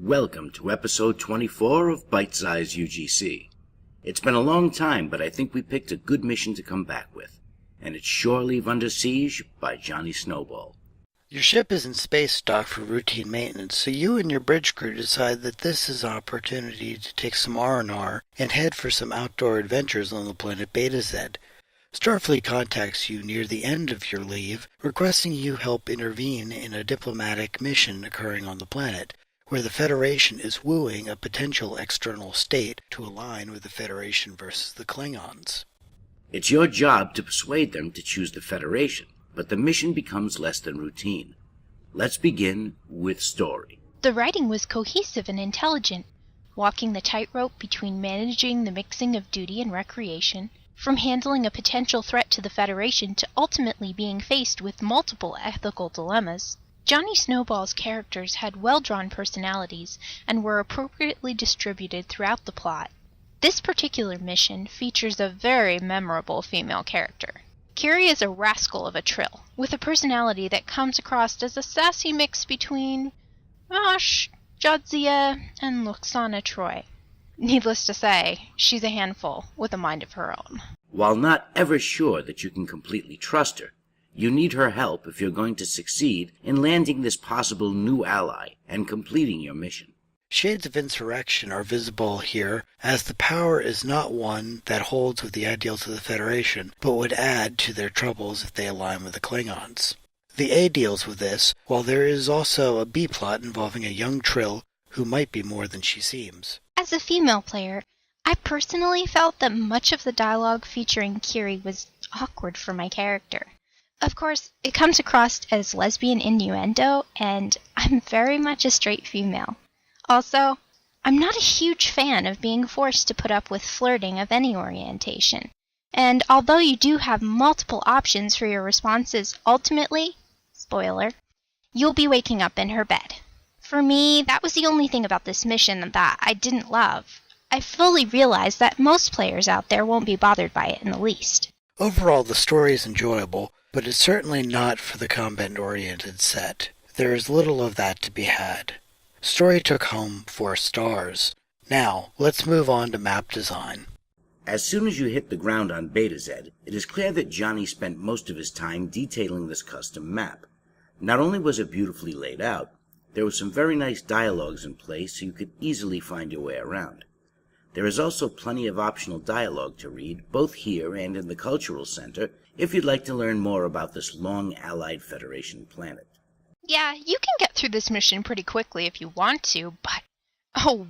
Welcome to episode 24 of BitesizeUGC. It's been a long time, but I think we picked a good mission to come back with, and it's Shore Leave Under Siege by JohnnySnowball. Your ship is in space dock for routine maintenance, so you and your bridge crew decide that this is an opportunity to take some R&R and head for some outdoor adventures on the planet BetaZ. Starfleet contacts you near the end of your leave, requesting you help intervene in a diplomatic mission occurring on the planet, where the Federation is wooing a potential external state to align with the Federation versus the Klingons. It's your job to persuade them to choose the Federation, but the mission becomes less than routine. Let's begin with story. The writing was cohesive and intelligent, walking the tightrope between managing the mixing of duty and recreation, from handling a potential threat to the Federation to ultimately being faced with multiple ethical dilemmas. JohnnySnowball's characters had well-drawn personalities and were appropriately distributed throughout the plot. This particular mission features a very memorable female character. Kiri is a rascal of a trill, with a personality that comes across as a sassy mix between Mosh, Jadzia, and Luxana Troy. Needless to say, she's a handful with a mind of her own. While not ever sure that you can completely trust her, you need her help if you're going to succeed in landing this possible new ally and completing your mission. Shades of insurrection are visible here, as the power is not one that holds with the ideals of the Federation, but would add to their troubles if they align with the Klingons. The A deals with this, while there is also a B plot involving a young Trill who might be more than she seems. As a female player, I personally felt that much of the dialogue featuring Kiri was awkward for my character. Of course, it comes across as lesbian innuendo, and I'm very much a straight female. Also, I'm not a huge fan of being forced to put up with flirting of any orientation. And although you do have multiple options for your responses, ultimately, spoiler, you'll be waking up in her bed. For me, that was the only thing about this mission that I didn't love. I fully realize that most players out there won't be bothered by it in the least. Overall, the story is enjoyable, but it's certainly not for the combat-oriented set. There is little of that to be had. Story took home 4 stars. Now, let's move on to map design. As soon as you hit the ground on BetaZ, it is clear that Johnny spent most of his time detailing this custom map. Not only was it beautifully laid out, there was some very nice dialogues in place so you could easily find your way around. There is also plenty of optional dialogue to read, both here and in the Cultural Center, if you'd like to learn more about this long-allied Federation planet. Yeah, you can get through this mission pretty quickly if you want to, but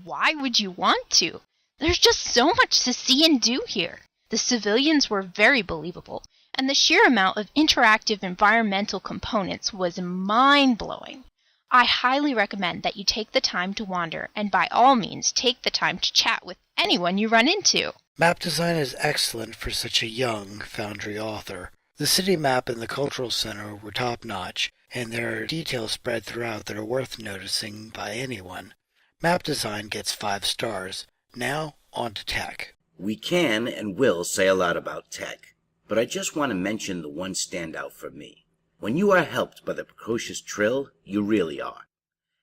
why would you want to? There's just so much to see and do here. The civilians were very believable, and the sheer amount of interactive environmental components was mind-blowing. I highly recommend that you take the time to wander, and by all means take the time to chat with anyone you run into. Map design is excellent for such a young Foundry author. The city map and the Cultural Center were top-notch, and there are details spread throughout that are worth noticing by anyone. Map design gets 5 stars. Now, on to tech. We can and will say a lot about tech, but I just want to mention the one standout for me. When you are helped by the precocious Trill, you really are.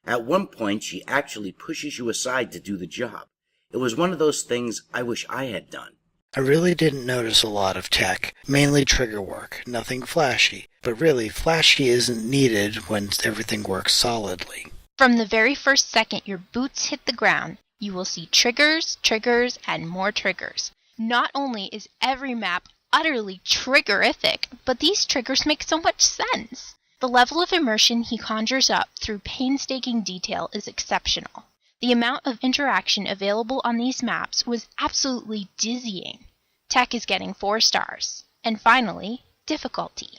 At one point, she actually pushes you aside to do the job. It was one of those things I wish I had done. I really didn't notice a lot of tech, mainly trigger work, nothing flashy. But really, flashy isn't needed when everything works solidly. From the very first second your boots hit the ground, you will see triggers, triggers, and more triggers. Not only is every map utterly triggerific, but these triggers make so much sense. The level of immersion he conjures up through painstaking detail is exceptional. The amount of interaction available on these maps was absolutely dizzying. Tech is getting 4 stars. And finally, difficulty.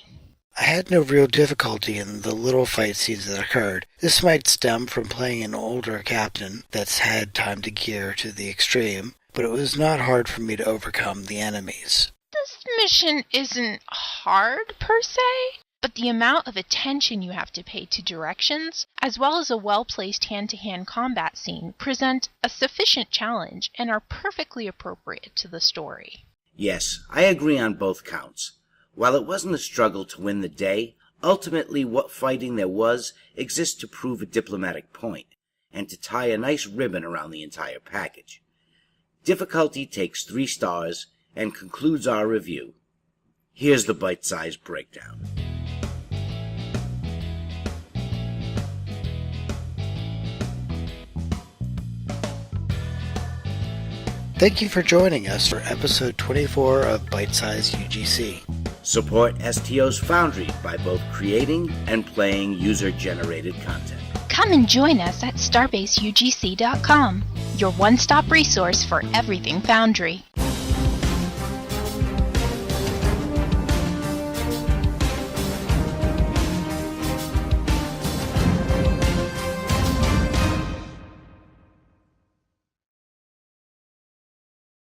I had no real difficulty in the little fight scenes that occurred. This might stem from playing an older captain that's had time to gear to the extreme, but it was not hard for me to overcome the enemies. This mission isn't hard per se, but the amount of attention you have to pay to directions, as well as a well-placed hand-to-hand combat scene, present a sufficient challenge and are perfectly appropriate to the story. Yes, I agree on both counts. While it wasn't a struggle to win the day, ultimately what fighting there was exists to prove a diplomatic point. and to tie a nice ribbon around the entire package. Difficulty takes 3 stars and concludes our review. Here's the bite-sized breakdown. Thank you for joining us for episode 24 of BitesizeUGC. Support STO's Foundry by both creating and playing user-generated content. Come and join us at StarbaseUGC.com, your one-stop resource for everything Foundry.